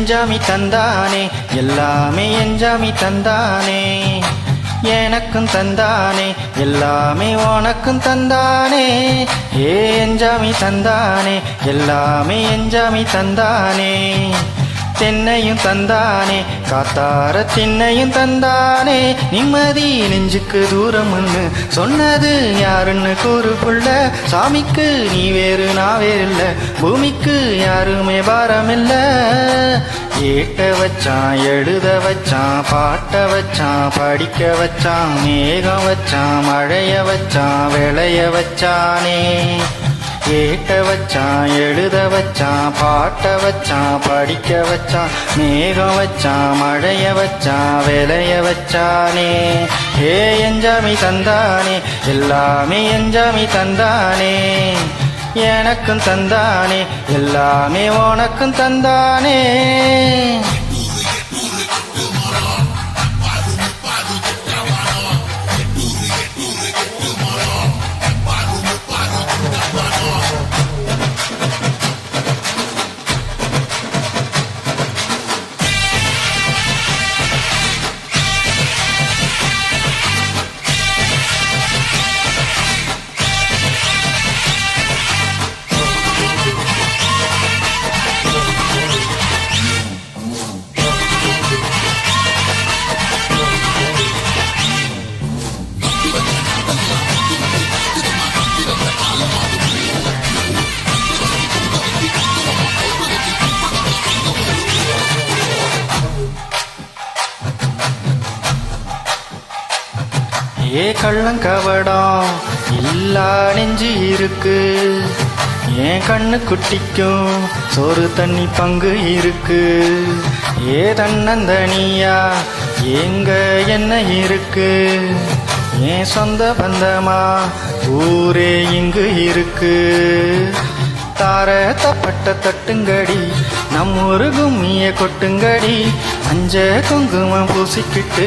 எஞ்சாமி தந்தானே எல்லாமே எஞ்சாமி தந்தானே எனக்கும் தந்தானே எல்லாமே உனக்கும் தந்தானே எஞ்சாமி தந்தானே எல்லாமே எஞ்சாமி தந்தானே தென்னையும் தந்தானே காத்தார திண்ணையும் தந்தானே நிம்மதி நெஞ்சுக்கு தூரம்னு சொன்னது யாருன்னு கூறு புள்ள சாமிக்கு நீ வேறு நான் வேறு இல்ல பூமிக்கு யாருமே பாரமில்ல ஏட்ட வச்சான் எழுத வச்சான் பாட்ட வச்சான் படிக்க வச்சான் மேகம் வச்சான் மழைய வச்சான் விளைய வச்சானே ஏட்ட வச்சான் எழுத வச்சான் பாட்ட வச்சான் படிக்க வச்சான் மேகம் வச்சான் மழைய வச்சான் விளைய வச்சானே எஞ்சாமி தந்தானே எல்லாமே எஞ்சாமி தந்தானே எனக்கும் தந்தானே எல்லாமே உனக்கும் தந்தானே கள்ளங்கவடம் இல்லா நெஞ்சு இருக்கு என் கண்ணு குட்டிக்கும் சோறு தண்ணி பங்கு இருக்கு தன்னந்தனியா எங்க என்ன இருக்கு என் சொந்த பந்தமா ஊரே இங்கு இருக்கு தார தப்பட்ட தட்டுங்கடி நம்மொரு கும்மிய கொட்டுங்கடி அஞ்ச குங்குமம் பூசிக்கிட்டு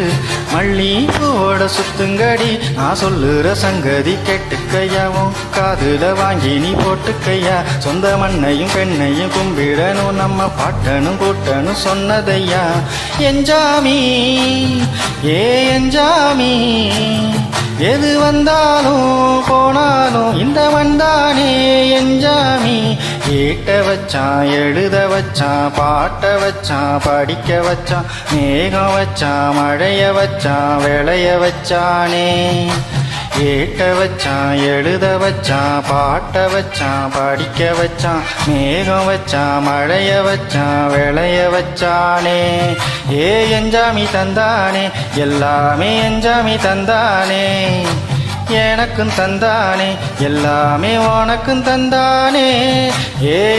மல்லி பூவோட சுத்துங்கடி நான் சொல்லுற சங்கதி கேட்டுக்கையாவும் காதுல வாங்கி நீ போட்டுக்கையா சொந்த மண்ணையும் பெண்ணையும் கும்பிடணும் நம்ம பாட்டனும் கூட்டனும் சொன்னதையா எஞ்சாமி எஞ்சாமி எது வந்தாலும் போனாலும் இந்த மண்தானே எஞ்சாமி ஏட்ட வச்சான் எழுத வச்சான் பாட்ட வச்சான் படிக்க வச்சான் மேகம் வச்சான் மழைய வச்சான் விளைய வச்சானே ஏட்ட வச்சான் எழுத வச்சான் பாட்ட வச்சான் படிக்க வச்சான் மேகம் வச்சான் மழைய வச்சான் விளைய வச்சானே எஞ்சாமி தந்தானே எல்லாமே எஞ்சாமி தந்தானே எனக்கும் தந்தானே எல்லாமே உனக்கும் தந்தானே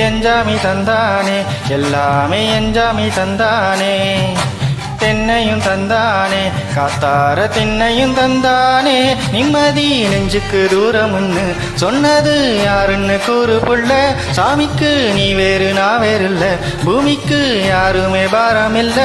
எஞ்சாமி தந்தானே எல்லாமே எஞ்சாமி தந்தானே தென்னையும் தந்தானே காத்தார திண்ணையும் தந்தானே நிம்மதி நெஞ்சுக்கு தூரம்னு சொன்னது யாருன்னு கூறு புள்ள சாமிக்கு நீ வேறு நான் வேறு இல்ல பூமிக்கு யாருமே பாரமில்ல